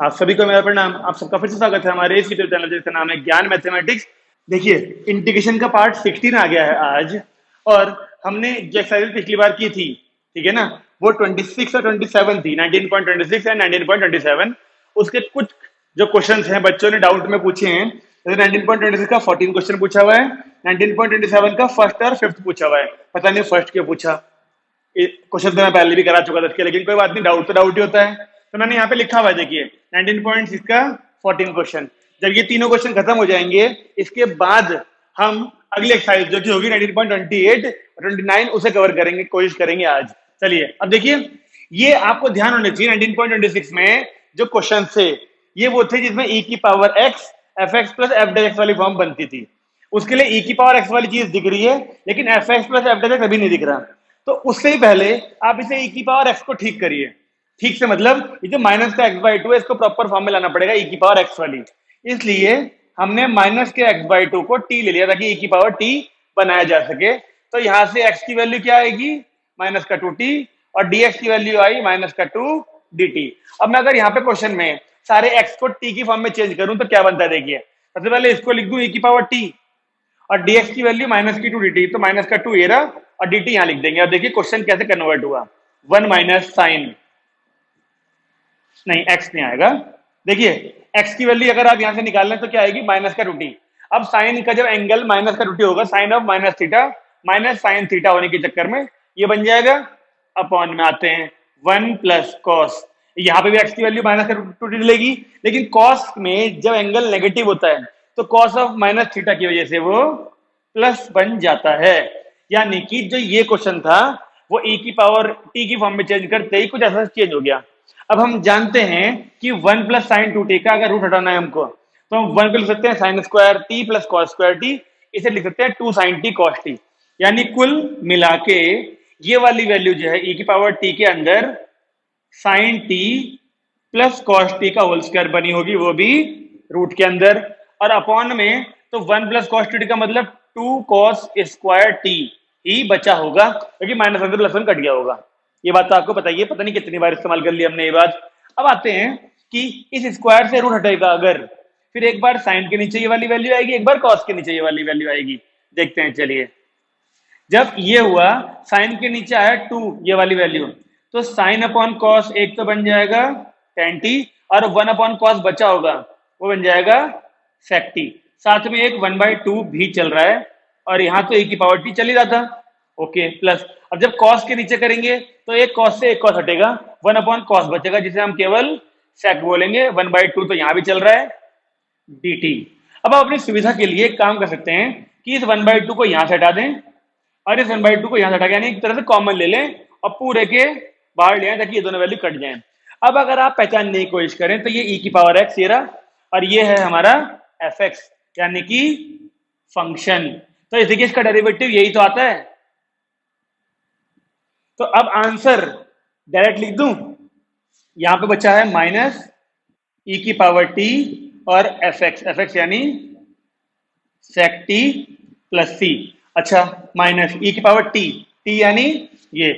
आप सभी को मेरा प्रणाम। आप सबका फिर से स्वागत है हमारे इस यूट्यूब चैनल जिसका नाम है ज्ञान मैथमेटिक्स। देखिए, इंटीग्रेशन का पार्ट 16 आ गया है आज, और हमने जो एक्सरसाइज पिछली बार की थी, ठीक है ना, वो 26 और 27 थी, 19.26 एंड 19.27। उसके कुछ जो क्वेश्चंस हैं बच्चों ने डाउट में पूछे हैं। जैसे 19.26 का 14 क्वेश्चन पूछा हुआ है, 19.27 का फर्स्ट और फिफ्थ पूछा हुआ है। पता नहीं फर्स्ट क्यों पूछा, क्वेश्चन तो मैं पहले भी करा चुका था इसके, लेकिन कोई बात नहीं, डाउट तो डाउट ही होता है। तो मैंने यहाँ पे लिखा हुआ है, देखिए 19.6 का 14 क्वेश्चन। जब ये तीनों क्वेश्चन खत्म हो जाएंगे, इसके बाद हम अगली एक्सरसाइज जो कि होगी 19.28 और 29 उसे कवर करेंगे, कोशिश करेंगे आज। चलिए अब देखिए, ये आपको ध्यान होना चाहिए 19.26 में जो क्वेश्चन थे ये वो थे जिसमें e की power x F x plus F dash x वाली फॉर्म बनती थी। उसके लिए e की पावर x वाली चीज दिख रही है, लेकिन F x plus F dash x अभी नहीं दिख रहा। तो उससे ही पहले आप इसे e की पावर x को ठीक करिए। ठीक से मतलब ये जो माइनस का x/2 है इसको प्रॉपर फॉर्म में लाना पड़ेगा e की पावर x वाली। इसलिए हमने माइनस के x/2 को t ले लिया ताकि e की पावर t बनाया जा सके। तो यहां से x की वैल्यू क्या आएगी, माइनस का 2t, और dx की वैल्यू आई माइनस का 2 dt। अब मैं अगर यहाँ पे क्वेश्चन में सारे x को t की फॉर्म में चेंज करूं तो क्या बनता है, देखिए सबसे पहले इसको लिख दूं e की पावर t, और dx की वैल्यू माइनस की 2 dt, तो माइनस का 2 ये रहा और dt यहां लिख देंगे। और देखिए क्वेश्चन कैसे कन्वर्ट हुआ, 1 माइनस साइन, नहीं x नहीं आएगा। देखिए x की वैल्यू अगर आप यहां से निकाल लें तो क्या आएगी, माइनस का 2t। अब साइन का जब एंगल माइनस का 2t होगा, sine of minus theta minus sine theta होने के चक्कर में ये बन जाएगा, अपॉन में आते हैं 1 प्लस कॉस। यहाँ पे भी x की वैल्यू माइनस का 2t लेगी, लेकिन कॉस में जब एंगल नेगेटिव होता है तो कॉस ऑफ माइनस थीटा की वजह से वो प्लस बन जाता है। यानी कि जो ये क्वेश्चन था वो e की पावर t की फॉर्म में चेंज करते ही कुछ ऐसा चेंज हो गया। अब हम जानते हैं कि 1 प्लस साइन 2t का अगर रूट हटाना है हमको, तो हम 1 को लिख सकते हैं sine square t plus cos square t, इसे लिख सकते हैं 2 साइन t कॉस t। यानी कुल मिला के ये वाली वैल्यू जो है e की पावर t के अंदर sine t plus cos t का होल स्क्वायर बनी होगी, वो भी रूट के अंदर, और अपॉन में तो 1 प्लस कॉस t का मतलब 2 कॉस स्क्वायर t ही बचा होगा, क्योंकि माइनस 1 से प्लस 1 कट गया होगा। ये बात तो आपको पता ही है, पता नहीं कितनी बार इस्तेमाल कर लिया हमने ये बात। अब आते हैं कि इस स्क्वायर से रूट हटेगा अगर, फिर एक बार साइन के नीचे ये वाली वैल्यू आएगी, एक बार कॉस के नीचे ये वाली वैल्यू आएगी। देखते हैं, चलिए जब ये हुआ साइन के नीचे आया 2 ये वाली वैल्यू, तो साइन अपॉन कॉस एक तो बन जाएगा tan t, और 1 अपॉन कॉस बचा होगा वो बन जाएगा sec t। साथ में एक 1/2 भी चल रहा है, और यहाँ तो e की पावर t चल ही रहा था, ओके प्लस। अब जब कॉस के नीचे करेंगे तो एक कॉस से एक कॉस हटेगा, 1 अपॉन कॉस बचेगा जिसे हम केवल sec बोलेंगे, 1/2 तो यहाँ भी चल रहा है dt। अब आप अपनी सुविधा के लिए एक काम कर सकते हैं कि इस 1/2 को यहाँ से हटा दें और इस 1/2 को यहाँ से हटा के, यानी एक तरह से कॉमन ले लें और पूरे के बाहर ले आए ताकि ये दोनों वैल्यू कट जाएं। अब अगर आप पहचानने की कोशिश करें तो ये e की पावर x ये रहा, और ये है हमारा fx यानी कि फंक्शन। तो इसी के इसका डेरिवेटिव यही तो आता है। तो अब आंसर डायरेक्ट लिख दूं, यहां पे बचा है माइनस e की पावर t और fx यानी sec t प्लस c। अच्छा, माइनस e की पावर t यानी ये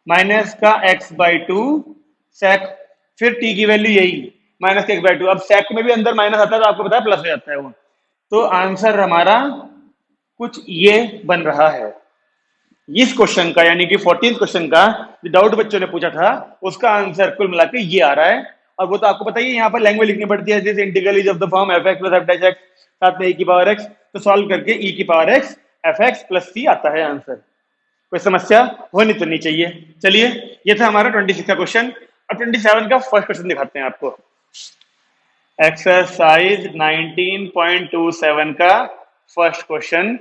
माइनस का x/2 sec, फिर t की वैल्यू यही माइनस का x/2। अब sec में भी अंदर माइनस आता है तो आपको पता है प्लस हो जाता है वो। तो आंसर हमारा कुछ ये बन रहा है इस क्वेश्चन का, यानी कि 14th क्वेश्चन का जो डाउट बच्चों ने पूछा था उसका आंसर कुल मिला के ये आ रहा है। और वो तो आपको पता ही है, यहाँ पर लैंग्वेज लिखनी पड़ती है, जैसे integral is of the form F x plus F dash x, साथ में e की पावर x, तो सॉल्व करके e की power x F x plus c आता है आंसर। कोई समस्या होनी तो नहीं चाहिए। चलिए, ये था हमारा 26 का क्वेश्चन। अब 27 का फर्स्ट क्वेश्चन दिखाते हैं आपको। एक्सरसाइज 19.27 का फर्स्ट क्वेश्चन।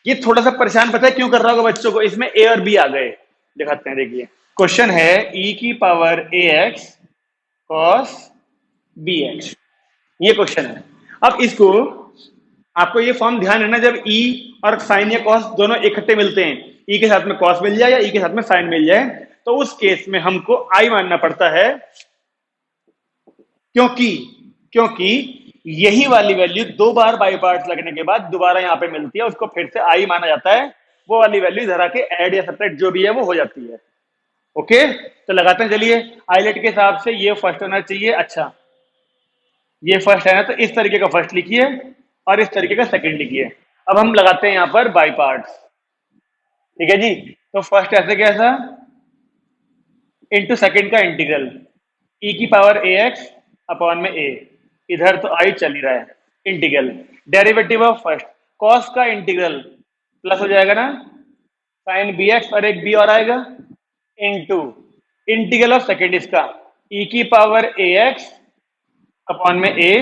ये थोड़ा सा परेशान पता है क्यों कर रहा होगा बच्चों को, इसमें a और b आ गए। दिखाते हैं, देखिए क्वेश्चन है e की पावर ax cos bx, ये क्वेश्चन है। अब इसको आपको ये फॉर्म ध्यान है ना, जब e और साइन या कॉस दोनों इकट्ठे मिलते हैं, e के साथ में कॉस मिल जाए या e के साथ में साइन मिल जाए, तो उस केस में हमको i मानना पड़ता है, क्योंकि यही वाली वैल्यू 2 बार बाई पार्ट्स लगने के बाद दोबारा यहाँ पे मिलती है, उसको फिर से i माना जाता है। वो वाली वैल्यू धरा के ऐड या सब्ट्रैक्ट जो भी है वो हो जाती है। ओके, तो लगाते हैं, चलिए आइलेट के हिसाब से ये फर्स्ट होना चाहिए। अच्छा, ये फर्स्ट है ना, तो इस तरीके का फर्स्ट लिखिए और इस तरीके का सेकंड लिखिए। अब हम लगाते हैं यहाँ पर बाई पार्ट्स। ठीक है जी। तो फर्स्ट ऐसे कैसा, इंटू सेकंड का इंटीग्रल ई की पावर ए एक्स अपॉन में ए, इधर तो आई चल ही रहा है, integral derivative of first cos का इंटीग्रल प्लस हो जाएगा ना साइन बी एक्स और एक बी और आएगा इनटू इंटीग्रल ऑफ सेकंड इसका ई की पावर ए एक्स अपॉन में ए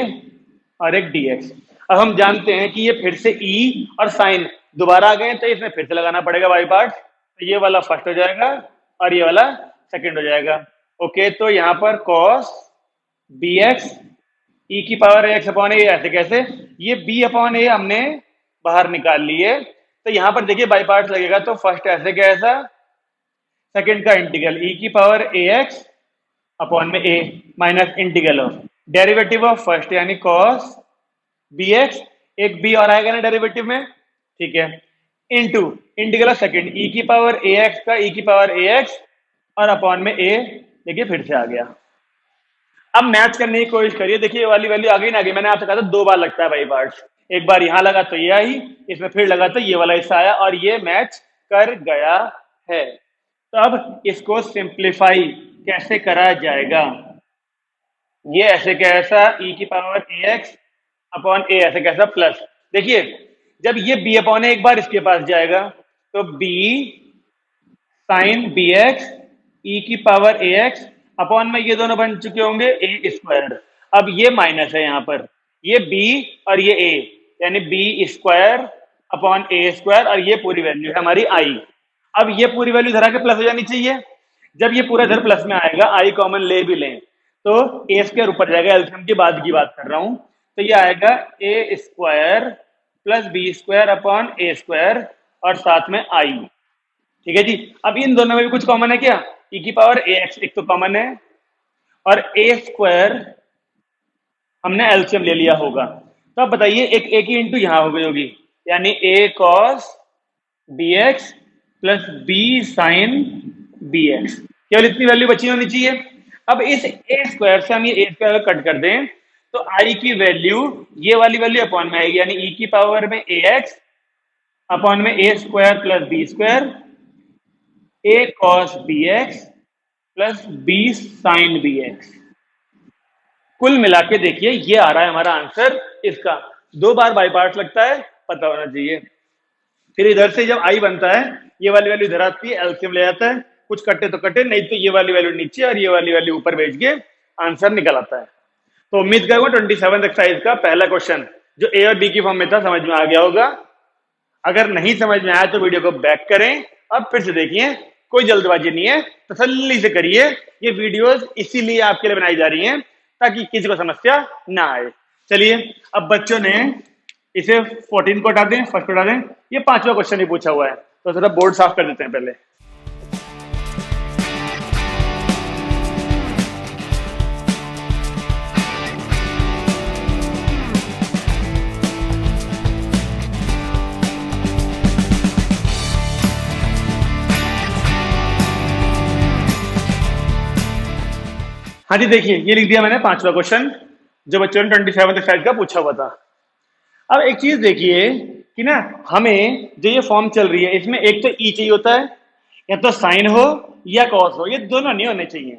और एक डी एक्स। अब हम जानते हैं कि ये फिर से ई और साइन दोबारा आ गए, तो इसमें फिर से लगाना पड़ेगा बाई पार्ट। तो ये वाला फर्स्ट हो जाएगा और ये वाला सेकंड हो जाएगा। ओके, तो यहाँ पर कॉस बी एक्स ई की पावर एक्स अपॉन ए, ऐसे कैसे, ये बी अपॉन ए हमने बाहर निकाल लिए, तो यहाँ पर देखिए बाई पार्ट लगेगा। तो फर्स्ट ऐसे कैसा, सेकंड का इंटीग्रल ई की पावर ए एक्स अपॉन में a minus integral of derivative of first यानी कॉस बी एक्स, एक बी और आएगा ना डेरिवेटिव में, ठीक है, into integral of second e की पावर ए एक्स का ई की पावर ए एक्स और अपॉन में ए, देखिए फिर से आ गया। अब मैच करने की कोशिश करिए, देखिए ये वाली वैल्यू आ गई ना, आ गई। मैंने आपसे कहा था 2 बार लगता है बाई पार्ट्स, एक बार यहां लगा तो ये आई, इसमें फिर लगा तो ये वाला हिस्सा आया और ये मैच कर गया है। तो अब इसको सिंप्लीफाई कैसे करा जाएगा, ये ऐसे कैसा ई की पावर ए एक्स अपॉन ए ऐसे कैसा प्लस, देखिए जब ये बी अपॉन ए एक बार इसके पास जाएगा तो बी साइन बी एक्स ई की पावर ए एक्स अपॉन में ये दोनों बन चुके होंगे ए स्क्वायर। अब ये माइनस है यहाँ पर, ये बी और ये ए यानी B square upon a square और ये पूरी वैल्यू है हमारी आई। अब ये पूरी वैल्यू इधर आके प्लस हो जानी चाहिए। जब ये पूरा इधर प्लस में आएगा, आई कॉमन ले भी लें तो ए स्क्वायर ऊपर जाएगा, एल्सियम की बाद की बात कर रहा हूं, तो ये आएगा a square plus b square upon a square और साथ में आई। ठीक है जी। अब इन दोनों में भी कुछ कॉमन है क्या, ई की पावर ए एक्स एक तो कॉमन है और ए स्क्वायर हमने एल्सियम ले लिया होगा। तो अब बताइए एक ही इंटू यहां हो गई होगी, यानी a cos b x plus b sine b x, केवल इतनी वैल्यू बची होनी चाहिए। अब इस ए स्क्वायर से हम ये ए स्क्वायर कट कर दें तो आई की वैल्यू ये वाली वैल्यू अपॉन में आएगी, यानी ई की पावर में ए एक्स अपॉन में a square plus b square a cos b x plus b sine b x. कुल मिला के देखिए ये आ रहा है हमारा आंसर इसका। 2 बार बाई पार्ट लगता है, पता होना चाहिए। फिर इधर से जब आई बनता है ये वाली वैल्यू इधर आती है, एलसीएम ले जाता है, कुछ कटे तो कटे, नहीं तो ये वाली वैल्यू नीचे और ये वाली वैल्यू ऊपर भेज के आंसर निकल आता है। तो उम्मीद करूंगा 27 एक्सरसाइज का पहला क्वेश्चन जो ए और बी की फॉर्म में था समझ में आ गया होगा। अगर नहीं समझ में आया तो वीडियो को बैक करें, अब फिर से देखिए, कोई जल्दबाजी नहीं है, तसल्ली से करिए। ये वीडियोस इसीलिए आपके लिए बनाई जा रही हैं ताकि किसी को समस्या ना आए। चलिए अब बच्चों ने इसे 14 को हटा दें, फर्स्ट को हटा दें, ये 5वां क्वेश्चन ही पूछा हुआ है, तो जरा बोर्ड साफ कर देते हैं पहले। हाँ जी, देखिए ये लिख दिया मैंने 5वां क्वेश्चन जो बच्चों ने 27 एक्सरसाइज का पूछा हुआ था। अब एक चीज देखिए कि ना, हमें जो ये फॉर्म चल रही है इसमें एक तो ई चाहिए होता है, या तो साइन हो या कॉस हो, ये दोनों नहीं होने चाहिए।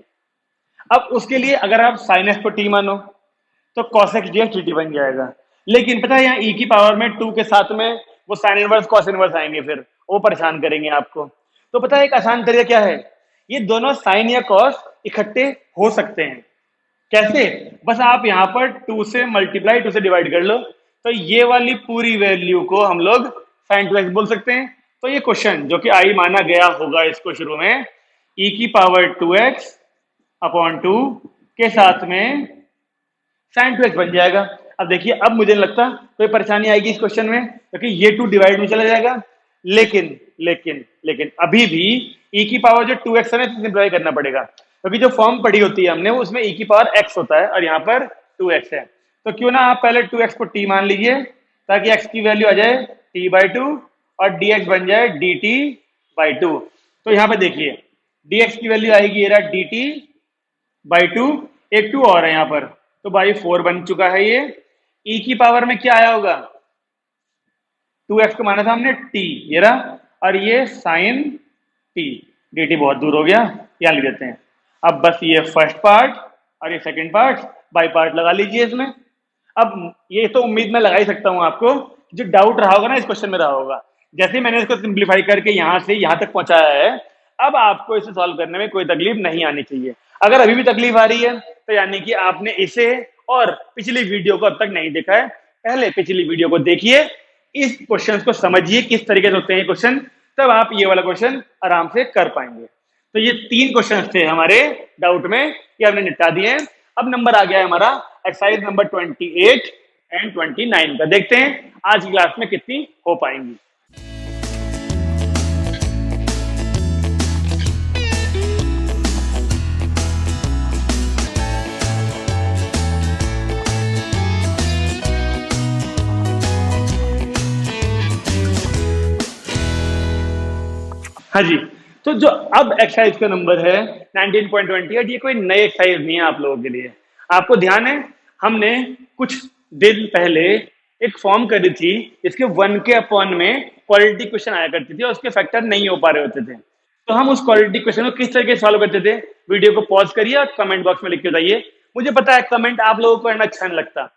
अब उसके लिए अगर आप साइन एक्स को टी मानो तो कॉस एक्स डी टी बन जाएगा। लेकिन पता है यहाँ ई की पावर में 2 के साथ में वो साइन इनवर्स कॉस इनवर्स आएंगे, फिर वो परेशान करेंगे आपको। तो पता है एक आसान तरीका क्या है, ये दोनों साइन या कॉस इकट्ठे हो सकते हैं। कैसे, बस आप यहाँ पर 2 से मल्टीप्लाई 2 से डिवाइड कर लो, तो ये वाली पूरी वैल्यू को हम लोग साइन 2x बोल सकते हैं। तो ये क्वेश्चन जो कि आई माना गया होगा इसको शुरू में, ई की पावर 2x अपॉन 2 के साथ में साइन 2x बन जाएगा। अब देखिए, अब मुझे नहीं लगता कोई परेशानी आएगी इस क्वेश्चन में, क्योंकि ये 2 डिवाइड में चला जाएगा। लेकिन लेकिन लेकिन अभी भी ई की पावर जो 2x है ना, सिंप्लीफाई करना पड़ेगा, क्योंकि जो फॉर्म पढ़ी होती है हमने उसमें ई की पावर x होता है और यहाँ पर 2x है। तो क्यों ना आप पहले 2x को t मान लीजिए, ताकि x की वैल्यू आ जाए t/2 और dx बन जाए dt/2। तो यहाँ पे देखिए dx की वैल्यू आएगी ये रहा dt/2, एक 2 और है यहाँ पर, तो भाई 4 बन चुका है ये। ई की पावर में क्या आया होगा, 2x को माना था हमने t, ये रहा, और ये साइन t, dt बहुत दूर हो गया, यहाँ लिख देते हैं। अब बस ये फर्स्ट पार्ट और ये सेकंड पार्ट बाई पार्ट लगा लीजिए इसमें। अब ये तो उम्मीद मैं लगा ही सकता हूं आपको, जो डाउट रहा होगा ना इस क्वेश्चन में रहा होगा। जैसे मैंने इसको सिंप्लीफाई करके यहां से यहां तक पहुंचाया है, अब आपको इसे सॉल्व करने में कोई तकलीफ नहीं आनी चाहिए। अगर अभी भी तकलीफ आ रही है तो यानी कि आपने इसे और पिछली वीडियो को अब तक नहीं देखा है। पहले पिछली वीडियो को देखिए, इस क्वेश्चन को समझिए किस तरीके से होते हैं क्वेश्चन, तब आप ये वाला क्वेश्चन आराम से कर पाएंगे। तो ये 3 क्वेश्चन थे हमारे डाउट में, ये हमने निपटा दिए हैं। अब नंबर आ गया है हमारा एक्सरसाइज नंबर 28 एंड 29 का। देखते हैं आज की क्लास में कितनी हो पाएंगी। हाँ जी, तो जो अब एक्सरसाइज का नंबर है 19.28, ये कोई नई एक्सरसाइज नहीं है आप लोगों के लिए। आपको ध्यान है, हमने कुछ दिन पहले एक फॉर्म करी थी, इसके 1 के अपॉन में क्वालिटी क्वेश्चन आया करती थी और उसके फैक्टर नहीं हो पा रहे होते थे। तो हम उस क्वालिटी क्वेश्चन को किस तरीके से सॉल्व करते थे, वीडियो को पॉज करिए और कमेंट बॉक्स में लिख के बताइए। मुझे पता है कमेंट आप लोगों को करना अच्छा नहीं लगता,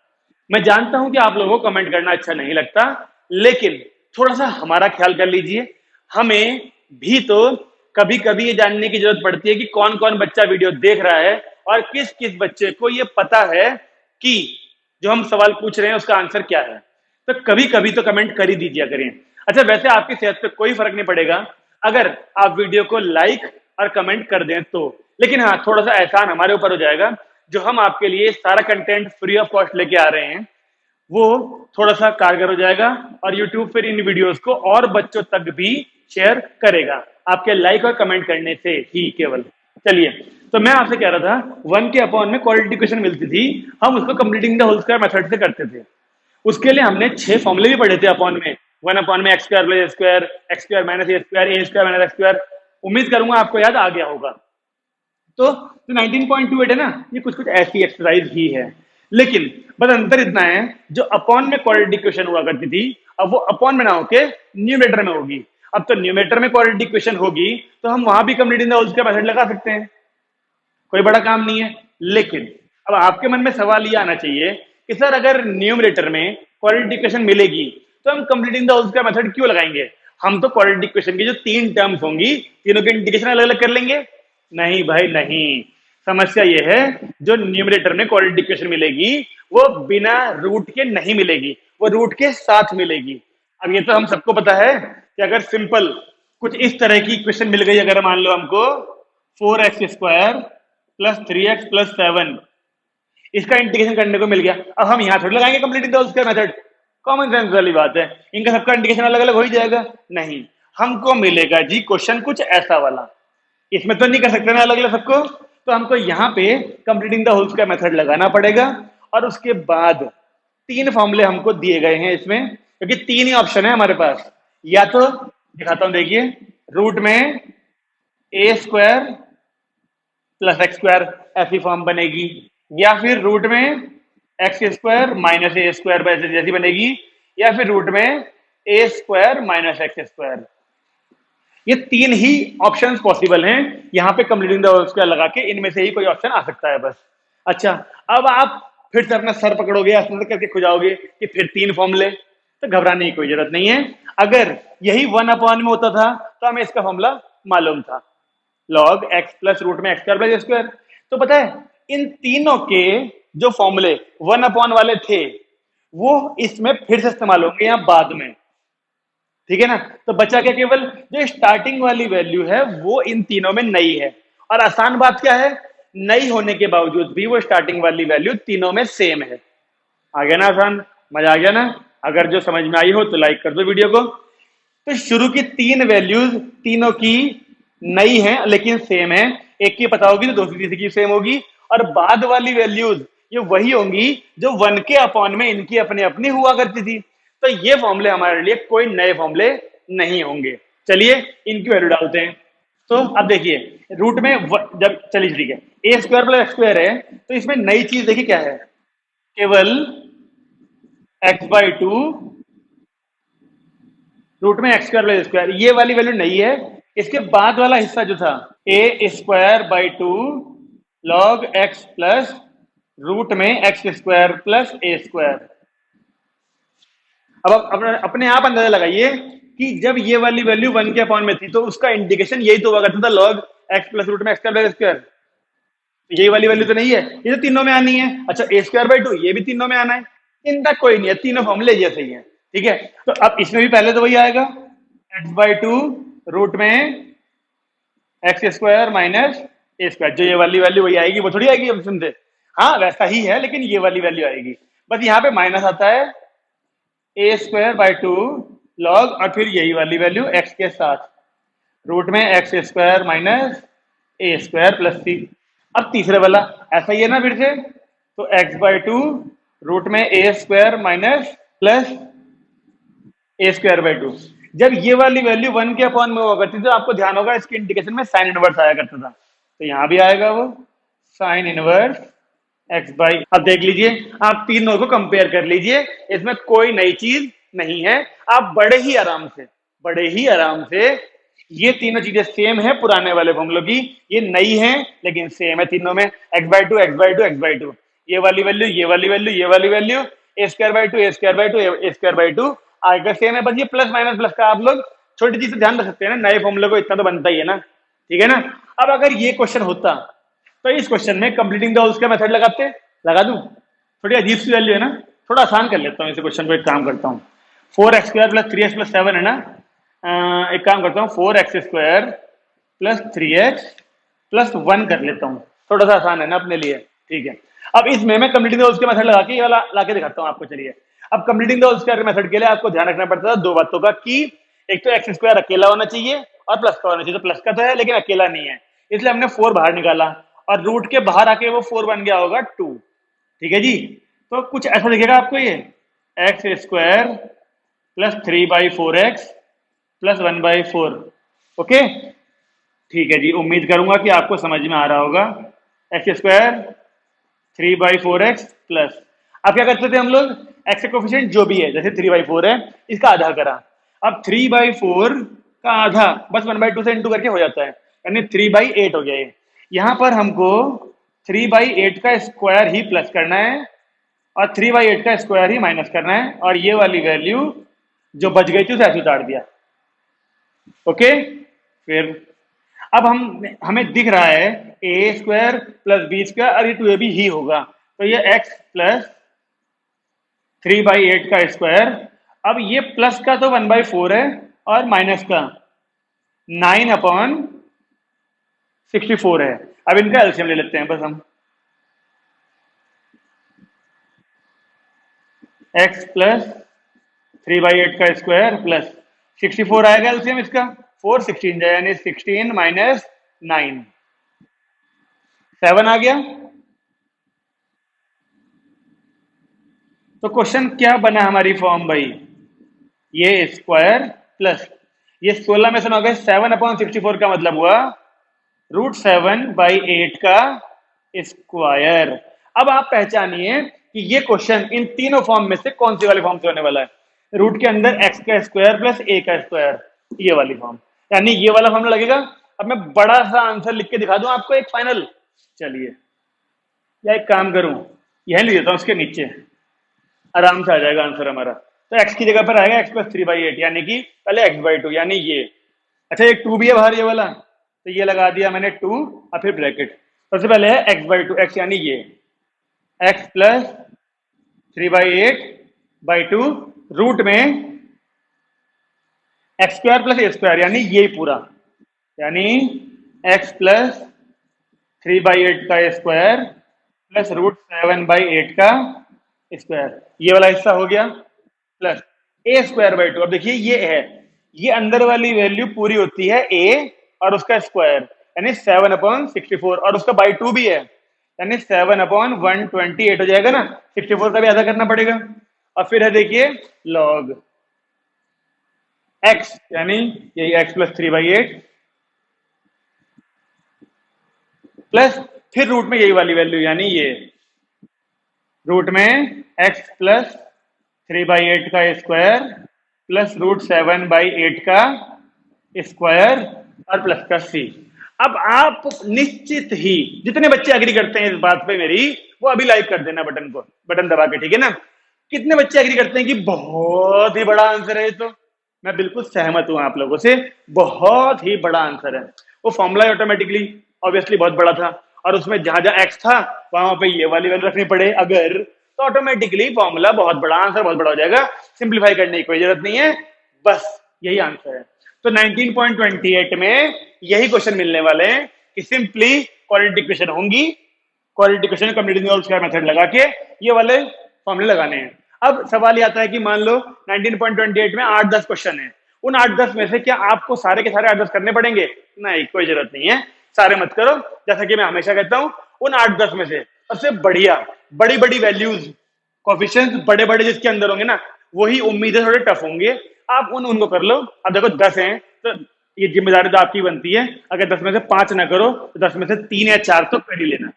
मैं जानता हूं कि आप लोगों को कमेंट करना अच्छा नहीं लगता, लेकिन थोड़ा सा हमारा ख्याल कर लीजिए। हमें भी तो कभी कभी ये जानने की जरूरत पड़ती है कि कौन कौन बच्चा वीडियो देख रहा है और किस किस बच्चे को ये पता है कि जो हम सवाल पूछ रहे हैं उसका आंसर क्या है। तो कभी कभी तो कमेंट कर ही दीजिए करें। अच्छा, वैसे आपकी सेहत पे कोई फर्क नहीं पड़ेगा अगर आप वीडियो को लाइक और कमेंट कर दें तो, लेकिन हाँ, थोड़ा सा एहसान हमारे ऊपर हो जाएगा, जो हम आपके लिए सारा कंटेंट फ्री ऑफ कॉस्ट लेके आ रहे हैं वो थोड़ा सा कारगर हो जाएगा और YouTube फिर इन वीडियोस को और बच्चों तक भी शेयर करेगा आपके लाइक और कमेंट करने से ही केवल। चलिए, तो मैं आपसे कह रहा था 1 के अपॉन में क्वालिटी क्वेश्चन मिलती थी, हम उसको completing the whole square method से करते थे। उसके लिए हमने 6 फॉर्मूले भी पढ़े थे अपॉन में, 1 अपॉन में x square plus square, x square minus a square, a square minus x square. उम्मीद करूंगा आपको याद आ गया होगा। तो 19.28 है ना, ये कुछ कुछ ऐसी एक्सरसाइज ही है, लेकिन बस अंतर इतना है, जो अपॉन में क्वाड्रेटिक क्वेश्चन हुआ करती थी अब वो अपॉन में ना होके न्यूमरेटर में होगी। अब तो न्यूमरेटर में क्वाड्रेटिक क्वेश्चन होगी तो हम वहां भी completing the whole square method लगा सकते हैं, कोई बड़ा काम नहीं है। लेकिन अब आपके मन में सवाल ये आना चाहिए कि सर अगर न्यूमरेटर में क्वाड्रेटिक क्वेश्चन मिलेगी तो हम completing the whole square method क्यों लगाएंगे? हम तो क्वाड्रेटिक क्वेश्चन की जो 3 टर्म्स होंगी तीनों के इंटीग्रेशन अलग अलग कर लेंगे। नहीं भाई नहीं, समस्या ये है जो न्यूमरेटर में क्वाड्रेटिक इक्वेशन मिलेगी वो बिना रूट के नहीं मिलेगी, वो रूट के साथ मिलेगी। अब ये तो हम सबको पता है कि अगर सिंपल कुछ इस तरह की इक्वेशन मिल गई, अगर मान लो हमको 4x square plus 3x plus 7 इसका इंटीग्रेशन करने को मिल गया, अब हम यहां थोड़ी लगाएंगे completing the whole square method. Common sense वाली बात है, इनका सबका इंटीग्रेशन अलग अलग हो ही जाएगा। नहीं, हमको मिलेगा जी क्वेश्चन कुछ ऐसा वाला, इसमें तो नहीं कर सकते ना अलग अलग सबको, तो हमको यहाँ पे completing the whole square method लगाना पड़ेगा। और उसके बाद 3 फॉर्मूले हमको दिए गए हैं इसमें, क्योंकि 3 ही ऑप्शन है हमारे पास। या तो दिखाता हूं, देखिए, रूट में a square plus x square ऐसी फॉर्म बनेगी, या फिर रूट में x square minus a square जैसी बनेगी, या फिर रूट में a square minus x square. ये 3 ही ऑप्शंस पॉसिबल हैं यहाँ पे कंप्लीटिंग द होल स्क्वायर लगा के, इनमें से ही कोई ऑप्शन आ सकता है बस। अच्छा, अब आप फिर से अपना सर पकड़ोगे, ऐसा करके खुजाओगे कि फिर 3 फॉर्मूले, तो घबराने की कोई जरूरत नहीं है। अगर यही 1 अपॉन में होता था तो हमें इसका फॉर्मूला मालूम था, लॉग एक्स प्लस रूट में एक्स स्क्वायर प्लस स्क्वायर। तो पता है इन तीनों के जो फॉर्मूले 1 अपॉन वाले थे वो इसमें फिर से इस्तेमाल होंगे यहाँ बाद में, ठीक है ना। तो बचा क्या, केवल जो स्टार्टिंग वाली वैल्यू है वो इन तीनों में नई है। और आसान बात क्या है, नई होने के बावजूद भी वो स्टार्टिंग वाली वैल्यू तीनों में सेम है। आ गया ना आसान, मजा आ गया ना। अगर जो समझ में आई हो तो लाइक कर दो वीडियो को। तो शुरू की 3 वैल्यूज तीनों की नई है लेकिन सेम है, एक की पता होगी तो दूसरी तीसरी की सेम होगी। और बाद वाली वैल्यूज ये वही होंगी जो 1 के अपॉन में इनकी अपनी अपनी हुआ करती थी। तो ये फॉर्मूले हमारे लिए कोई नए फॉर्मूले नहीं होंगे। चलिए इनकी वैल्यू डालते हैं। तो अब देखिए, रूट में जब चलिए ठीक है, ए स्क्वायर प्लस एक्स स्क्वायर है तो इसमें नई चीज देखिए क्या है, केवल x/2 रूट में एक्स स्क्वायर प्लस स्क्वायर, ये वाली वैल्यू नहीं है। इसके बाद वाला हिस्सा जो था a²/2 log x plus root में x² प्लस a²। अब आप अपने आप अंदाजा लगाइए कि जब ये वाली वैल्यू 1 के अपॉन में थी तो उसका इंडिकेशन यही तो हुआ करता था, log x प्लस रूट में x² प्लस स्क्वायर। यही वाली वैल्यू तो नहीं है, ये तो तीनों में आनी है। अच्छा a²/2 ये भी तीनों में आना है, इनका कोई नहीं है, तीनों फॉर्मूले जैसे ही है। ठीक है, तो अब इसमें भी पहले तो वही आएगा, x/2 रूट में x² माइनस a²। जो ये वाली वैल्यू वही आएगी, वो थोड़ी आएगी ऑप्शन से। हाँ वैसा ही है, लेकिन ये वाली वैल्यू आएगी। बस यहाँ पे माइनस आता है a²/2 लॉग और फिर यही वाली वैल्यू x के साथ रूट में x² minus a² plus c। अब तीसरे वाला ऐसा ही है ना फिर से, तो x/2 रूट में a² माइनस प्लस a²/2। जब ये वाली वैल्यू 1 के अपॉन में हुआ करती थी तो आपको ध्यान होगा इसके इंडिकेशन में साइन इनवर्स आया करता था, तो यहां भी आएगा वो साइन इनवर्स x/। अब देख लीजिए, आप तीनों को कंपेयर कर लीजिए, इसमें कोई नई चीज नहीं है। आप बड़े ही आराम से ये तीनों चीजें सेम है पुराने वाले फॉर्मूलों की, ये नई है लेकिन सेम है तीनों में। x/2 x/2 x/2, ये वाली वैल्यू ये वाली वैल्यू ये वाली वैल्यू, a²/2 a²/2 a²/2 आगे सेम है। बस ये प्लस माइनस प्लस का आप लोग छोटी चीज से ध्यान रख सकते हैं ना, नए फॉर्मूले को इतना तो बनता ही है ना। ठीक है ना। अब अगर ये क्वेश्चन होता तो इस क्वेश्चन में कंप्लीटिंग द होल्स का मेथड लगा दूं, थोड़ी अजीब सी वैल्यू है ना, थोड़ा आसान कर लेता हूँ इस क्वेश्चन को। एक काम करता हूँ, 4x² प्लस 3x प्लस 7 है ना, एक काम करता हूँ 4x² प्लस 3x प्लस 1 कर लेता हूँ, थोड़ा सा आसान है ना अपने लिए। ठीक है, अब इसमें मैं कंप्लीटिंग द होल्स का मेथड लगा के ये वाला लाके दिखाता हूँ आपको। चलिए, अब completing the whole square method के लिए आपको ध्यान रखना पड़ता है दो बातों का, कि एक तो x² अकेला होना चाहिए और प्लस का होना चाहिए। तो प्लस का तो है लेकिन अकेला नहीं है, इसलिए हमने 4 बाहर निकाला और रूट के बाहर आके वो 4 बन गया होगा 2। ठीक है जी, तो कुछ ऐसा दिखेगा आपको, ये x² plus 3/4x plus 1/4। Okay, ठीक है जी, उम्मीद करूंगा कि आपको समझ में आ रहा होगा। x² 3/4x प्लस, अब क्या करते थे हम लोग, x का कोफिशिएंट जो भी है, जैसे 3/4 है, इसका आधा करा। अब 3/4 का आधा बस 1/2 से इंटू करके हो जाता है, यानी 3/8 हो गया ये। यहां पर हमको 3/8 का स्क्वायर ही प्लस करना है और 3/8 का स्क्वायर ही माइनस करना है, और ये वाली वैल्यू जो बच गई थी उसे ऐसे उतार दिया। ओके, फिर अब हमें दिख रहा है a² प्लस b², और ये 2ab ही होगा, तो ये x प्लस 3/8 का स्क्वायर। अब ये प्लस का तो 1/4 है और माइनस का 9/64 है। अब इनका एलसीएम ले लेते हैं बस हम, x प्लस 3/8 का स्क्वायर प्लस 64 आएगा एलसीएम इसका, 4 16 जाए, यानी 16 माइनस 9 7 आ गया। तो क्वेश्चन क्या बना हमारी फॉर्म भाई, ये स्क्वायर प्लस ये 16 में से 9 गए, 7/64 का मतलब हुआ √7/8 का स्क्वायर। अब आप पहचानिए कि ये क्वेश्चन इन तीनों फॉर्म में से कौन सी वाली फॉर्म से होने वाला है, रूट के अंदर x का स्क्वायर प्लस a का स्क्वायर, ये वाली फॉर्म, यानी ये वाला फॉर्म लगेगा। अब मैं बड़ा सा आंसर लिख के दिखा दूं आपको एक फाइनल, चलिए, या एक काम करूं, यह लिख देता हूं उसके नीचे, आराम से आ जाएगा आंसर हमारा। तो x की जगह पर आएगा x प्लस 3/8, यानी कि पहले x/2, यानी ये। अच्छा, एक 2 भी है बाहर ये वाला, तो ये लगा दिया मैंने 2 और फिर ब्रैकेट। सबसे पहले है x/2, x यानी ये x प्लस 3/8/2 रूट में x² प्लस a², यानी ये पूरा, यानी x प्लस 3/8 का स्क्वायर प्लस √7/8 का स्क्वायर, ये वाला हिस्सा हो गया, प्लस a²/2। अब देखिए ये है, ये अंदर वाली वैल्यू पूरी होती है a और उसका स्क्वायर, यानी 7/64, और उसका बाई 2 भी है, यानी 7/128 हो जाएगा ना, 64 का भी आधा करना पड़ेगा। और फिर है देखिए लॉग x, यानी यही x प्लस 3/8 प्लस फिर रूट में यही वाली वैल्यू, यानी ये रूट में एक्स प्लस 3/8 का स्क्वायर प्लस √7/8 का स्क्वायर और प्लस का सी। अब आप निश्चित ही जितने बच्चे एग्री करते हैं इस बात पे मेरी, वो अभी लाइक कर देना बटन को, बटन दबा के, ठीक है ना। कितने बच्चे एग्री करते हैं कि बहुत ही बड़ा आंसर है ये? तो मैं बिल्कुल सहमत हूं आप लोगों से, बहुत ही बड़ा आंसर है। वो फॉर्मूला ऑटोमेटिकली ऑब्वियसली बहुत बड़ा था, और उसमें जहां जहां एक्स था वहां पे ये वाली वैल्यू रखनी पड़े अगर, तो ऑटोमेटिकली फॉर्मूला बहुत बड़ा, आंसर बहुत बड़ा हो जाएगा। सिंप्लीफाई करने की कोई जरूरत नहीं है, बस यही आंसर है। तो 19.28 में यही क्वेश्चन मिलने वाले हैं कि सिंपली क्वाड्रेटिक इक्वेशन होंगी, quadratic equation completing all square method लगा के ये वाले फॉर्मूले लगाने हैं। अब सवाल ये आता है कि मान लो 19.28 में 8-10 क्वेश्चन है, उन 8-10 में से क्या आपको सारे के सारे 8-10 करने पड़ेंगे? नहीं, कोई जरूरत नहीं है, सारे मत करो। जैसा कि मैं हमेशा कहता हूं, उन 8-10 में से सबसे बढ़िया बड़ी बड़ी वैल्यूज, कोफिशिएंट्स बड़े बड़े जिसके अंदर होंगे ना, वही उम्मीद है थोड़े टफ होंगे, आप उनको कर लो। अब देखो 10 हैं तो ये जिम्मेदारी तो आपकी बनती है, अगर 10 में से 5 ना करो तो 10 में से 3 या 4 तो कर ही लेना,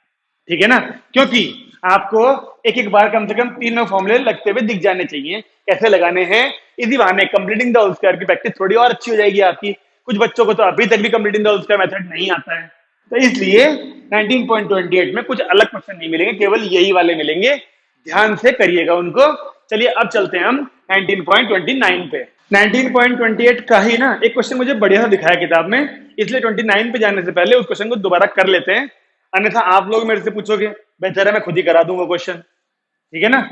ठीक है ना। क्योंकि आपको एक एक बार कम से कम 3 फॉर्मूले लगते हुए दिख जाने चाहिए कैसे लगाने हैं। इसी बहाने कंप्लीटिंग द होल स्क्वायर की प्रैक्टिस थोड़ी और अच्छी हो जाएगी आपकी। कुछ बच्चों को तो अभी तक भी completing the whole square method नहीं आता है, तो इसलिए 19.28 में कुछ अलग क्वेश्चन नहीं मिलेंगे, केवल यही वाले मिलेंगे, ध्यान से करिएगा उनको। चलिए अब चलते हैं हम 19.29 पे। 19.28 का ही ना एक क्वेश्चन मुझे बढ़िया सा दिखाया किताब में, इसलिए 29 पे जाने से पहले उस क्वेश्चन को दोबारा कर लेते हैं, अन्यथा आप लोग मेरे से पूछोगे, बेहतर है मैं खुद ही करा दूं वो क्वेश्चन, ठीक है ना।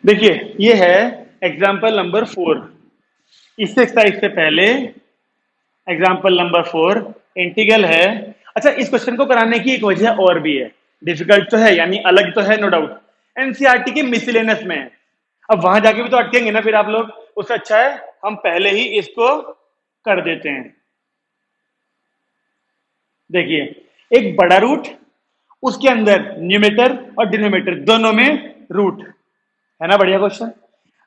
देखिए ये है एग्जाम्पल नंबर 4, इस एक्सरसाइज से पहले एग्जाम्पल नंबर 4 इंटीग्रल है। अच्छा, इस क्वेश्चन को कराने की एक वजह और भी है, डिफिकल्ट तो है यानी अलग तो है नो डाउट, एनसीईआरटी के मिसलेनियस में है। अब वहां जाके भी तो अटकेंगे ना फिर आप लोग, उससे अच्छा है हम पहले ही इसको कर देते हैं। देखिए एक बड़ा रूट, उसके अंदर न्यूमरेटर और डिनोमिनेटर दोनों में रूट है ना, बढ़िया क्वेश्चन।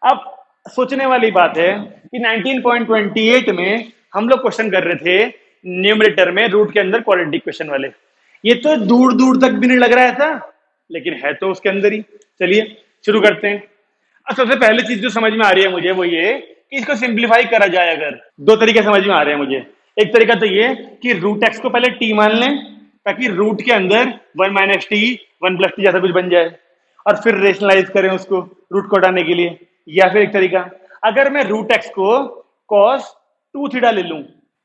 अब सोचने वाली बात है कि 19.28 में हम लोग क्वेश्चन कर रहे थे न्यूमरेटर में रूट के अंदर क्वाड्रेटिक इक्वेशन वाले, ये तो दूर दूर तक भी नहीं लग रहा है था, लेकिन है तो उसके अंदर ही। चलिए शुरू करते हैं। अब सबसे पहली चीज जो समझ में आ रही है मुझे वो ये कि इसको सिंप्लीफाई करा जाए अगर, दो तरीके समझ में आ रहे हैं मुझे। एक तरीका तो ये कि रूट एक्स को पहले टी मान लें ताकि रूट के अंदर 1 - टी 1 + टी जैसा कुछ बन जाए, और फिर रेशनलाइज करें उसको रूट को हटाने के लिए। या फिर एक तरीका, अगर मैं रूट एक्स को cos 2 थीटा ले लूं,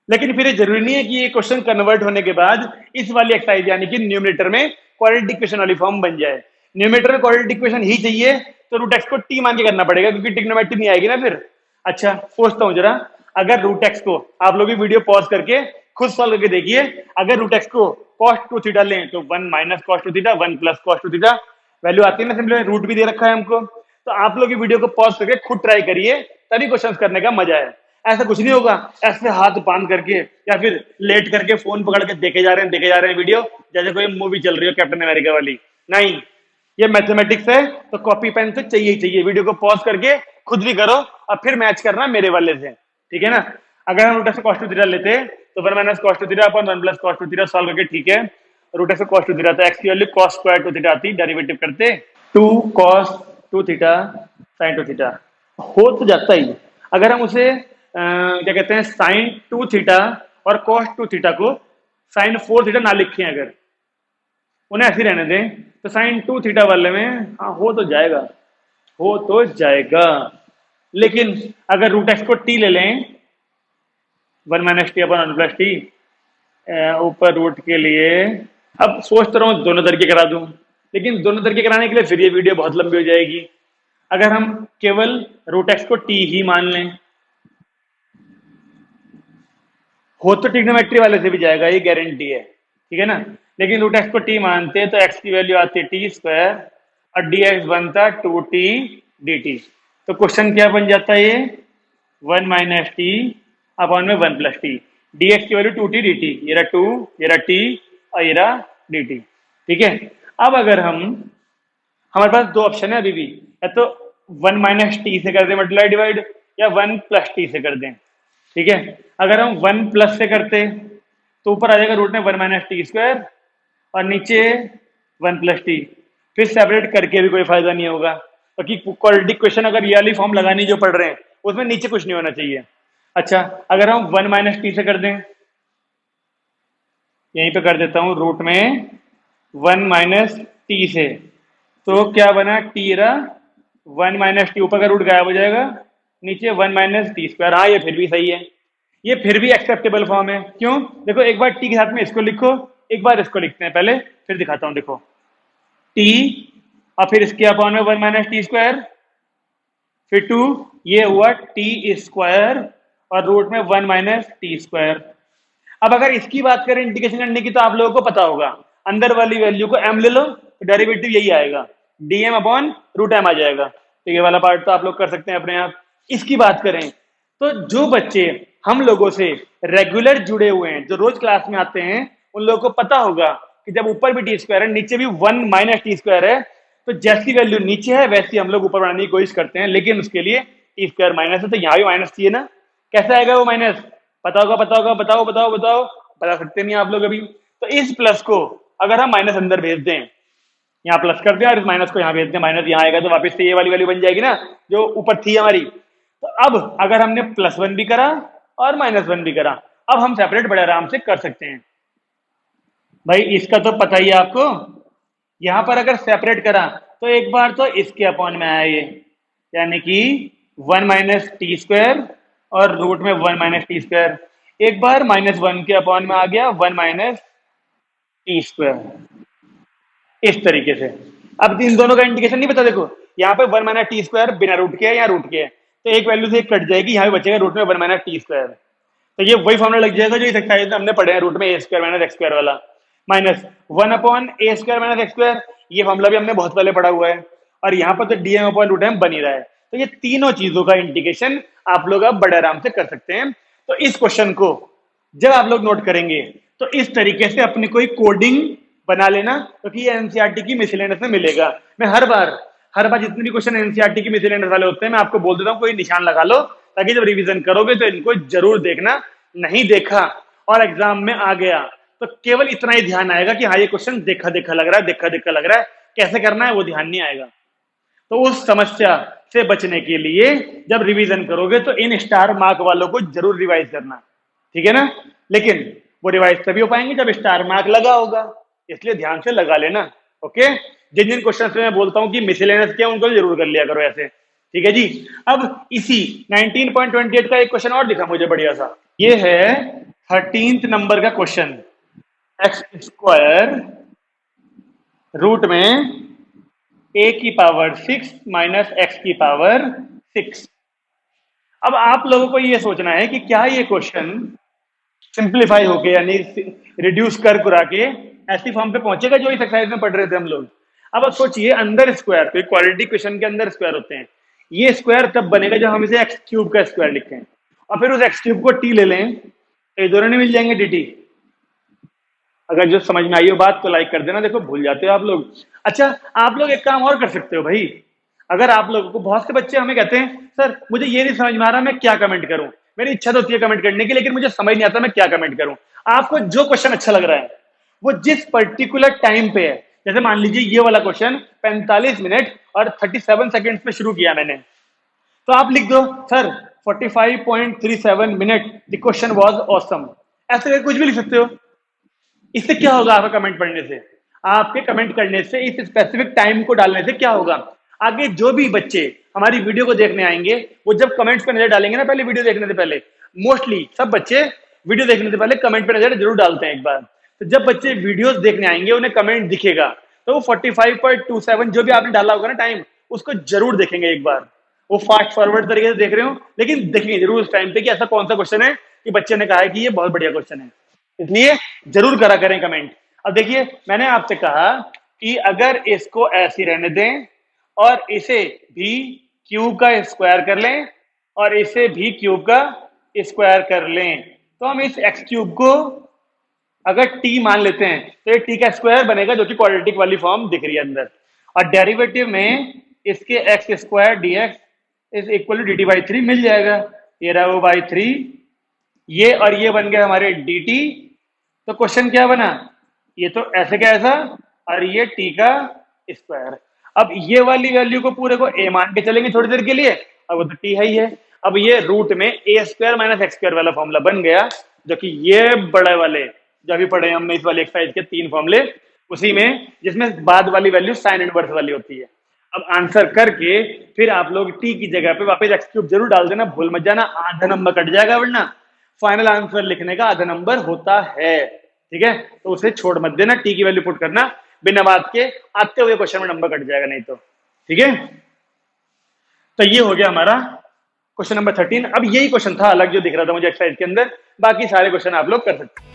लेकिन फिर ये जरूरी नहीं है कि ये क्वेश्चन कन्वर्ट होने के बाद इस वाली एक्सरसाइज यानी कि न्यूमरेटर में क्वाड्रेटिक इक्वेशन वाली फॉर्म बन जाए। न्यूमरेटर में क्वाड्रेटिक इक्वेशन ही चाहिए तो रूट एक्स को टी मान के करना पड़ेगा, क्योंकि ट्रिग्नोमेट्री नहीं आएगी ना फिर। अच्छा सोचता हूं जरा, अगर रूट एक्स को, आप लोग भी वीडियो पॉज करके खुद सॉल्व करके देखिए, अगर रूट एक्स को cos 2 थीटा लें तो 1 - cos 2 theta 1 + cos 2 theta value आती है ना, सिंपल रूट भी दे रखा है हमको। तो आप लोग वीडियो को पॉज करके खुद ट्राई करिए, तभी क्वेश्चन करने का मजा है। ऐसा कुछ नहीं होगा ऐसे हाथ बांध करके या फिर लेट करके फोन पकड़ के देखे जा रहे हैं वीडियो, जैसे कोई मूवी चल रही हो कैप्टन अमेरिका वाली। नहीं, ये मैथमेटिक्स है तो कॉपी पेन तो चाहिए ही चाहिए। वीडियो को पॉज करके खुद भी करो और फिर मैच करना मेरे वाले से, ठीक है ना। अगर हम रूट एक्स cos 2 थीटा लेते तो 1 - cos 2 थीटा अपन 1 + cos 2 थीटा सॉल्व करके, ठीक है, रूट एक्स cos 2 थीटा तो एक्स की वैल्यू cos स्क्वायर 2 थीटा आती, डेरिवेटिव करते 2 cos 2 थीटा sin 2 थीटा हो तो जाता ही। अगर हम उसे क्या कहते हैं sin 2 थीटा और cos 2 थीटा को sin 4 थीटा ना लिखें, अगर उन्हें ऐसे रहने दें तो sin 2 थीटा वाले में हाँ हो तो जाएगा, हो तो जाएगा। लेकिन अगर रूट एक्स को टी ले लें 1 - टी अपन 1 + टी ऊपर रूट के लिए, अब सोच तो रहा हूँ दोनों तरीके करा दूं, लेकिन दोनों तरीके कराने के लिए फिर ये वीडियो बहुत लंबी हो जाएगी। अगर हम केवल रूट एक्स को टी ही मान लें, हो तो ट्रिग्नोमेट्री वाले से भी जाएगा, ये गारंटी है, ठीक है ना। लेकिन रूट एक्स को टी मानते तो एक्स की वैल्यू आती टी स्क्वायर और डी एक्स बनता 2t dt। तो क्वेश्चन क्या बन जाता है, ये 1 - टी अपॉन में 1 + टी, डी एक्स की वैल्यू 2t dt, ये रहा 2, ये रहा t और ये रहा dt, ठीक है। अब अगर हम हमारे पास दो ऑप्शन है अभी भी, या तो 1 - t से कर दें मल्टीप्लाई डिवाइड, या 1 + t से कर दें। ठीक है, अगर हम 1 से करते तो ऊपर आ जाएगा रूट में 1 - t² और नीचे 1 + t। फिर सेपरेट करके भी कोई फायदा नहीं होगा, क्योंकि क्वाड्रेटिक क्वेश्चन अगर ये वाली फॉर्म लगानी जो पढ़ रहे हैं उसमें नीचे कुछ नहीं होना चाहिए। अच्छा, अगर हम 1 - t से कर दें, यहीं पे कर देता हूं रूट में 1 - t से, तो क्या बना, टी रहा, 1 - t, ऊपर का रूट गायब हो जाएगा, नीचे 1 - t²। हाँ, ये फिर भी सही है, ये फिर भी एक्सेप्टेबल फॉर्म है। क्यों? देखो, एक बार टी के साथ में इसको लिखो, एक बार इसको लिखते हैं पहले, फिर दिखाता हूं। देखो, टी और फिर इसके अपॉन में 1 - t², फिर 2, ये हुआ t² और रूट में 1 - t²। अब अगर इसकी बात करें इंटीग्रेशन करने की, तो आप लोगों को पता होगा, अंदर वाली वैल्यू को m ले लो तो डेरिवेटिव यही आएगा, dm अपॉन रूट m आ जाएगा। तो ये वाला पार्ट तो आप लोग कर सकते हैं अपने आप। इसकी बात करें तो जो बच्चे हम लोगों से रेगुलर जुड़े हुए हैं, जो रोज क्लास में आते हैं, उन लोगों को पता होगा कि जब ऊपर भी t² है, नीचे भी 1 - t² है, तो जैसी वैल्यू नीचे है वैसी हम लोग ऊपर बढ़ाने की कोशिश करते हैं, लेकिन उसके लिए t² माइनस है, तो यहाँ भी माइनस चाहिए ना। कैसे आएगा वो माइनस? पता होगा, पता होगा, बताओ बताओ बताओ, बता सकते नहीं आप लोग अभी। तो इस प्लस को अगर हम माइनस अंदर भेज दें, यहाँ प्लस कर दें और इस माइनस को यहाँ भेज दें, माइनस यहाँ आएगा तो वापस से ये वाली वैल्यू बन जाएगी ना जो ऊपर थी हमारी। तो अब अगर हमने +1 भी करा और -1 भी करा, अब हम सेपरेट बड़े आराम से कर सकते हैं। भाई इसका तो पता ही है आपको, यहां पर अगर सेपरेट करा तो एक बार तो इसके अपॉन में आया ये, यानी कि 1 - t² और रूट में 1 - t²। एक बार -1 के अपॉन में आ गया 1 - t², इस तरीके से। अब इन दोनों का इंडिकेशन नहीं पता, देखो यहाँ पे 1 - t² बिना रूट के है या रूट के है, तो एक वैल्यू से एक कट जाएगी, यहाँ पे बचेगा रूट में 1 - t²। तो ये वही फॉर्मूला लग जाएगा जो इस एक्सरसाइज में हमने पढ़े हैं, रूट में a² - x² वाला, -1/a² - x²। ये फॉर्मूला भी हमने बहुत पहले पढ़ा हुआ है, और यहाँ पर तो dm अपॉन रूट m बन ही रहा है। तो ये तीनों चीजों का इंडिकेशन आप लोग अब बड़े आराम से कर सकते हैं। तो इस क्वेश्चन को जब आप लोग नोट करेंगे तो इस तरीके से अपनी कोई कोडिंग बना लेना, क्योंकि ये एनसीईआरटी की मिसलेनियस में मिलेगा। मैं हर बार जितने भी क्वेश्चन एनसीईआरटी की मिसलेनियस वाले होते हैं, मैं आपको बोल देता हूँ कोई निशान लगा लो, ताकि जब रिवीजन करोगे तो इनको जरूर देखना। नहीं देखा और एग्जाम में आ गया तो केवल इतना ही ध्यान आएगा कि हाँ ये क्वेश्चन देखा देखा लग रहा है, देखा देखा लग रहा है, कैसे करना है वो ध्यान नहीं आएगा। तो उस समस्या से बचने के लिए जब रिवीजन करोगे तो इन स्टार मार्क वालों को जरूर रिवाइज करना, ठीक है ना। लेकिन वो रिवाइज तभी हो पाएंगे जब स्टार मार्क लगा होगा, इसलिए ध्यान से लगा लेना। ओके, जिन जिन क्वेश्चन में मैं बोलता हूं कि मिसलेनियस क्या, उनको जरूर कर लिया करो ऐसे, ठीक है जी। अब इसी 19.28 का एक क्वेश्चन और दिखा मुझे बढ़िया सा, ये है 13th नंबर का क्वेश्चन, x² रूट में a⁻6 - x⁻6। अब आप लोगों को ये सोचना है कि क्या ये क्वेश्चन सिंप्लीफाई होके, यानी रिड्यूस कर कुरा के ऐसी फॉर्म पे पहुंचेगा जो इस एक्सरसाइज में पढ़ रहे थे हम लोग। अब सोचिए, अंदर स्क्वायर, तो क्वाड्रेटिक इक्वेशन के अंदर स्क्वायर होते हैं, ये स्क्वायर तब बनेगा जब हम इसे x³ का स्क्वायर लिखें, और फिर उस x³ को t ले लें, तो ये दोनों नहीं मिल जाएंगे dt। अगर जो समझ में आई हो बात तो लाइक कर देना, देखो भूल जाते हो आप लोग। अच्छा, आप लोग एक काम और कर सकते हो भाई, अगर आप लोगों को, बहुत से बच्चे हमें कहते हैं सर मुझे ये नहीं समझ में आ रहा मैं क्या कमेंट करूं, मेरी इच्छा तो होती है कमेंट करने की, लेकिन मुझे समझ नहीं आता मैं क्या कमेंट करूं। आपको जो क्वेश्चन अच्छा लग रहा है वो जिस पर्टिकुलर टाइम पे है, जैसे मान लीजिए ये वाला क्वेश्चन 45 मिनट और 37 सेकंड्स पे शुरू किया मैंने, तो आप लिख दो sir 45.37 minute the question was awesome, ऐसे कुछ भी लिख सकते हो। इससे क्या होगा, आपका कमेंट पढ़ने से, आपके कमेंट करने से, इस स्पेसिफिक टाइम को डालने से क्या होगा, आगे जो भी बच्चे हमारी वीडियो को देखने आएंगे वो जब कमेंट्स पे नजर डालेंगे ना, पहले वीडियो देखने से पहले, मोस्टली सब बच्चे वीडियो देखने से पहले कमेंट पे नजर जरूर डालते हैं एक बार। तो जब बच्चे वीडियोस देखने आएंगे उन्हें कमेंट दिखेगा, तो वो 45.27 जो भी आपने डाला होगा ना टाइम, उसको जरूर देखेंगे एक बार। वो फास्ट फॉरवर्ड तरीके से देख रहे हो, लेकिन देखेंगे जरूर उस टाइम पे कि ऐसा कौन सा क्वेश्चन है कि बच्चे ने कहा है कि ये बहुत बढ़िया क्वेश्चन है, इसलिए जरूर करा करें कमेंट। अब देखिए, मैंने आपसे कहा कि अगर इसको ऐसे रहने दें और इसे भी क्यूब का स्क्वायर कर लें और इसे भी क्यूब का स्क्वायर कर लें, तो हम इस x³ को अगर t मान लेते हैं तो ये t का स्क्वायर बनेगा, जो कि क्वाड्रेटिक वाली फॉर्म दिख रही है अंदर। और डेरिवेटिव में इसके x square d x is equal to d t by three मिल जाएगा। ये रहा वो बाई थ्री, ये और ये बन गया हमारे डी टी। तो क्वेश्चन क्या बना, ये तो ऐसे का ऐसा और ये टी का स्क्वायर। अब ये वाली वैल्यू को पूरे को ए मान के चलेंगे थोड़ी देर के लिए, अब वो तो टी है ही है। अब ये रूट में a square minus x square वाला फॉर्मूला बन गया, जो कि ये बड़े वाले जो अभी पढ़े हमने इस वाले एक्सरसाइज के 3 फॉर्मूले, उसी में जिसमें बाद वाली वैल्यू साइन इनवर्स वाली होती है। अब आंसर करके फिर आप लोग टी की जगह पे वापस एक्स क्यूब जरूर डाल देना, भूल मत जाना, आधा नंबर कट जाएगा वरना फाइनल आंसर लिखने का आधा नंबर होता है। ठीक है, तो उसे छोड़ मत देना, टी की वैल्यू पुट करना बिना बात के, आते हुए क्वेश्चन में नंबर कट जाएगा नहीं तो। ठीक है, तो ये हो गया हमारा क्वेश्चन नंबर 13। अब यही क्वेश्चन था अलग जो दिख रहा था मुझे एक्सरसाइज के अंदर, बाकी सारे क्वेश्चन आप लोग कर सकते हैं।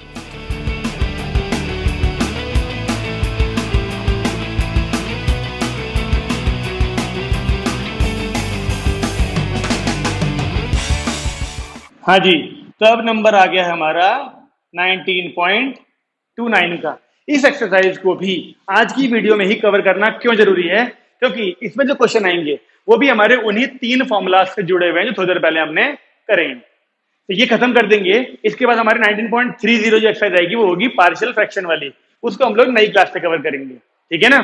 हाँ जी, तो अब नंबर आ गया है हमारा 19.29 का। इस एक्सरसाइज को भी आज की वीडियो में ही कवर करना क्यों जरूरी है, क्योंकि इसमें जो क्वेश्चन आएंगे वो भी हमारे उन्हीं 3 फॉर्मूला से जुड़े हुए हैं जो थोड़ी देर पहले हमने करे। तो ये खत्म कर देंगे, इसके बाद हमारे 19.30 जो एक्सरसाइज आएगी वो होगी पार्शियल फ्रैक्शन वाली, उसको हम लोग नई क्लास से कवर करेंगे। ठीक है ना,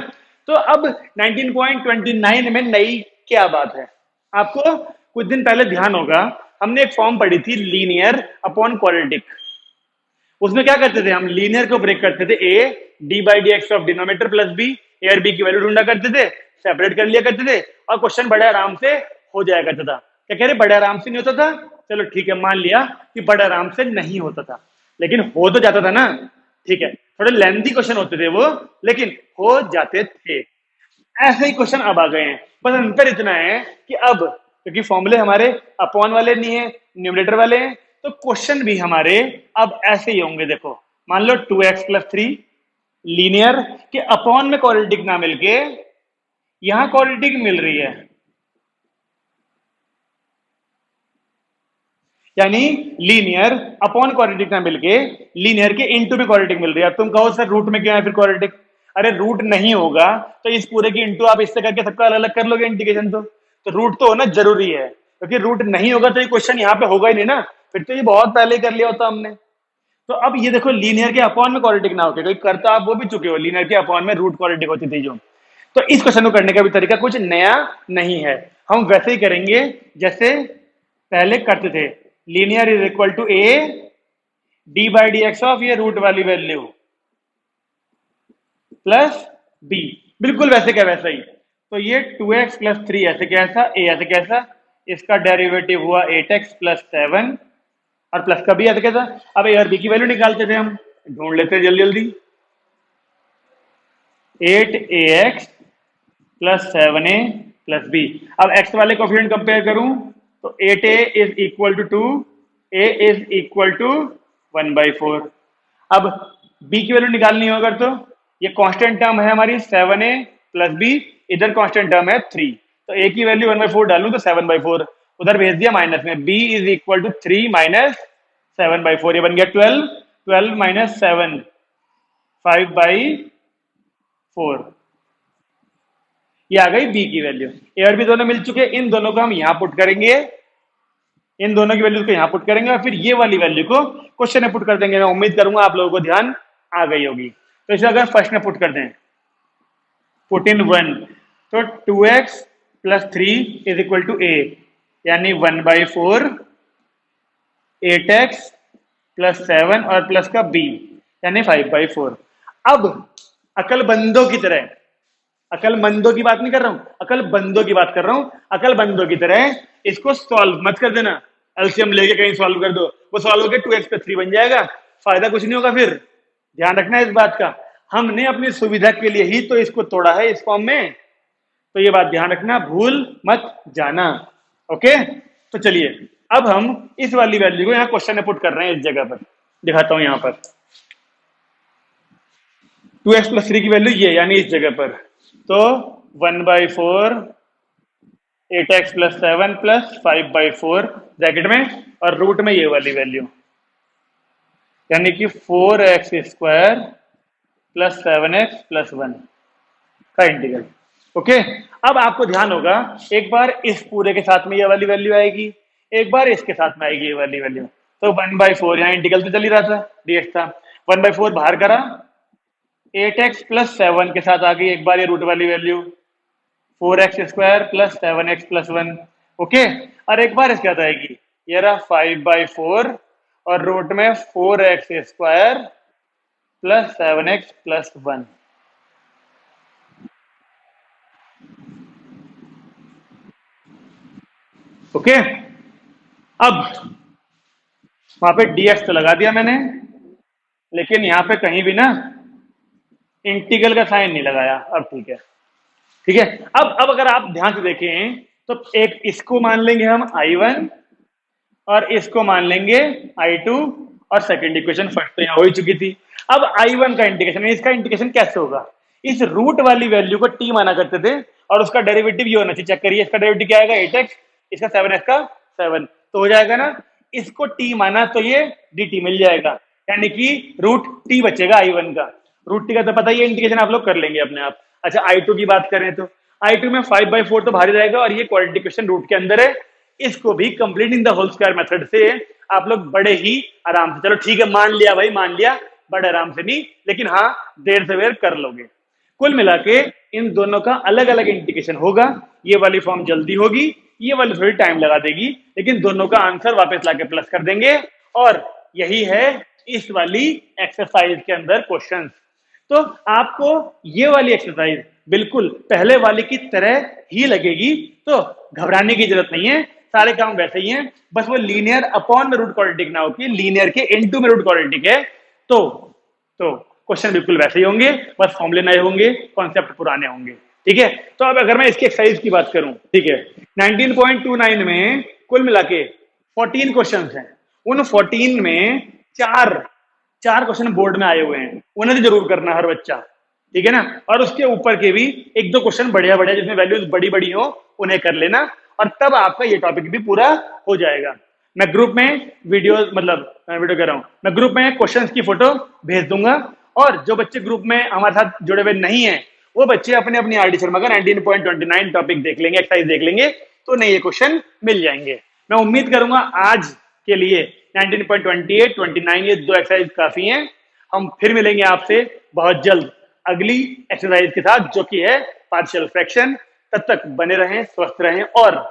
तो अब 19.29 में नई क्या बात है, आपको कुछ दिन पहले ध्यान होगा हमने एक फॉर्म पढ़ी थी लीनियर अपॉन क्वाड्रेटिक। उसमें क्या करते थे हम, लीनियर को ब्रेक करते थे a d by d x of denominator plus b, a और बी की वैल्यू ढूंढा करते थे, सेपरेट कर लिया करते थे और क्वेश्चन बड़े आराम से हो जाया करता था। क्या कह रहे, बड़े आराम से नहीं होता था, चलो ठीक है मान लिया कि बड़े आराम से नहीं होता था, लेकिन हो तो जाता था ना। ठीक है, थोड़े लेंथी क्वेश्चन होते थे वो, लेकिन हो जाते थे। ऐसे ही क्वेश्चन अब आ गए हैं, बस अंतर इतना है कि अब क्योंकि फॉर्मूले हमारे अपॉन वाले नहीं है, न्यूमरेटर वाले हैं, तो क्वेश्चन भी हमारे अब ऐसे ही होंगे। देखो मान लो 2x प्लस 3 लीनियर के अपॉन में क्वाड्रेटिक ना मिलके यहां क्वाड्रेटिक मिल रही है, यानी लीनियर अपॉन क्वाड्रेटिक ना मिलके लीनियर के इनटू में क्वाड्रेटिक मिल रही है। तुम कहो सर रूट में क्यों है फिर क्वाड्रेटिक, अरे रूट नहीं होगा तो इस पूरे की इनटू आप इससे करके सबका अलग अलग कर लोगे इंटीग्रेशन, तो रूट तो होना जरूरी है, क्योंकि रूट नहीं होगा तो ये क्वेश्चन यहाँ पे होगा ही नहीं ना, फिर तो ये बहुत पहले कर लिया होता हमने। तो अब ये देखो लीनियर के अपॉन में क्वाड्रेटिक ना होके, क्योंकि करता आप वो भी चुके हो, लीनियर के अपॉन में रूट क्वाड्रेटिक होती थी जो। तो इस क्वेश्चन को करने का भी तरीका कुछ नया नहीं है, हम वैसे ही करेंगे जैसे पहले करते थे। Linear is equal to a d by d x of ये रूट वाली वैल्यू प्लस बी, बिल्कुल वैसे क्या वैसा ही। तो ये 2x प्लस 3 ऐसे कैसा, ए ऐसे कैसा, इसका डेरिवेटिव हुआ 8x प्लस 7 और प्लस का बी ऐसे कैसा। अब ए और बी की वैल्यू निकालते थे हम, ढूंढ लेते हैं जल्दी जल्दी। 8ax plus 7a plus b. अब x वाले कोफिशिएंट कंपेयर करूं तो 8a is equal to 2, a is equal to 1/4। अब b की वैल्यू निकालनी होगा तो ये कांस्टेंट टर्म है हमारी 7a प्लस बी, इधर कांस्टेंट टर्म है 3, तो a की वैल्यू 1/4 डालूं तो 7/4, उधर भेज दिया माइनस में, b is equal to 3 minus 7/4, ये बन गया 12, 12 माइनस 7 5/4, ये आ गई b की वैल्यू। ए और बी दोनों मिल चुके, इन दोनों को हम यहां पुट करेंगे, इन दोनों की वैल्यू को यहां पुट करेंगे और फिर ये वाली वैल्यू को क्वेश्चन में पुट कर देंगे। मैं उम्मीद करूंगा आप लोगों को ध्यान आ गई होगी। तो इसे अगर फर्स्ट में पुट कर दें, पुट इन 1, तो 2x plus 3 is equal to a, यानी 1/4 8x प्लस 7 और प्लस का b यानी 5/4। अब अकलबंदों की तरह, अकलमंदों की बात नहीं कर रहा हूं, अकलबंदों की बात कर रहा हूं, अकलबंदों की तरह इसको सॉल्व मत कर देना, एलसीएम लेके कहीं सॉल्व कर दो, वो सॉल्व होकर 2x प्लस 3 बन जाएगा, फायदा कुछ नहीं होगा। फिर ध्यान रखना इस बात का, हमने अपनी सुविधा के लिए ही तो इसको तोड़ा है इस फॉर्म में, तो ये बात ध्यान रखना, भूल मत जाना। ओके, तो चलिए अब हम इस वाली वैल्यू को यहाँ क्वेश्चन में पुट कर रहे हैं, इस जगह पर दिखाता हूं, यहां पर 2x प्लस 3 की वैल्यू ये, यानी इस जगह पर, तो 1/4 8x प्लस 7 प्लस 5/4 ब्रैकेट में और रूट में ये वाली वैल्यू, यानी कि 4x square plus 7x plus 1 का इंटीग्रल। ओके, अब आपको ध्यान होगा एक बार इस पूरे के साथ में ये वाली वैल्यू आएगी, एक बार इसके साथ में आएगी ये वाली वैल्यू। तो 1/4 यहाँ इंटीग्रल तो चल ही रहा था, dx था, 1/4 बाहर करा, 8x + 7 के साथ आ गई एक बार ये रूट वाली वैल्यू, 4x² + 7x + 1। ओके, और एक बार इसके साथ आएगी, ये रहा 5/4 और रूट में 4x² + 7x + 1। ओके, अब वहां पे dx तो लगा दिया मैंने, लेकिन यहां पे कहीं भी ना इंटीग्रल का साइन नहीं लगाया। अब ठीक है, ठीक है। अब अगर आप ध्यान से देखें तो एक इसको मान लेंगे हम I1 और इसको मान लेंगे I2 और सेकंड इक्वेशन फर्स्ट तो यहाँ हो ही चुकी थी। अब I1 का इंटीग्रेशन, इसका इंटीग्रेशन कैसे होगा? इस रूट वाली वैल्यू को t माना करते थे और उसका डेरिवेटिव ये होना चाहिए। चेक करिए, इसका डेरिवेटिव क्या आएगा? 8x, इसका 7x का 7, तो हो जाएगा ना। इसको t माना तो ये dt मिल जाएगा, यानी कि रूट t बचेगा I1 का। रूट t का तो पता ही है, इंटीग्रेशन आप लोग कर लेंगे अपने आप। अच्छा, I2 की बात करें तो I2 में 5/4 तो बाहर रहेगा और ये क्वाड्रेटिक इक्वेशन रूट के अंदर है। इसको भी completing the whole square method से आप लोग बड़े ही आराम से, चलो ठीक है मान लिया भाई, मान लिया, बड़े आराम से नहीं, लेकिन हाँ देर से वेर कर लोगे। कुल मिला के इन दोनों का अलग अलग इंटीग्रेशन होगा। ये वाली फॉर्म जल्दी होगी, ये वाली थोड़ी टाइम लगा देगी, लेकिन दोनों का आंसर वापस लाके प्लस कर देंगे। और यही है इस वाली एक्सरसाइज के अंदर क्वेश्चंस। तो आपको ये वाली एक्सरसाइज बिल्कुल पहले वाले की तरह ही लगेगी, तो घबराने की जरूरत नहीं है, सारे काम वैसे ही हैं। बस वो लीनियर अपॉन में रूट क्वाड्रेटिक ना हो कि लीनियर के इनटू में रूट क्वाड्रेटिक है। तो क्वेश्चन बिल्कुल वैसे ही होंगे, बस फॉर्मूले नए होंगे, कॉन्सेप्ट पुराने होंगे। ठीक है, तो अब अगर मैं इसकी एक्सरसाइज की बात करूं, ठीक है, 19.29 में कुल मिला के 14 क्वेश्चन हैं। उन 14 में चार क्वेश्चन बोर्ड में आए हुए हैं, उन्हें तो जरूर करना हर बच्चा, ठीक है ना। और उसके ऊपर के भी एक दो क्वेश्चन बढ़िया बढ़िया जिसमें वैल्यूज बड़ी बड़ी हो, उन्हें कर लेना, और तब आपका ये टॉपिक भी पूरा हो जाएगा। मैं ग्रुप में वीडियो कह रहा हूं, मैं ग्रुप में क्वेश्चंस की फोटो भेज दूंगा, और जो बच्चे ग्रुप में हमारे साथ जुड़े हुए नहीं है वो बच्चे अपने अपनी आरडी शर्मा का 19.29 टॉपिक देख लेंगे, एक्सरसाइज देख लेंगे, तो नए क्वेश्चन मिल जाएंगे। मैं उम्मीद करूंगा आज के लिए 19.28, 29 ये दो एक्सरसाइज काफी हैं। हम फिर मिलेंगे आपसे बहुत जल्द अगली एक्सरसाइज के साथ, जो कि है पार्शियल फ्रैक्शन। तब तक बने रहें, स्वस्थ रहें, और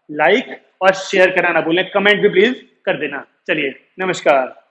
लाइक और शेयर करना ना भूलें, कमेंट भी प्लीज कर देना। चलिए, नमस्कार।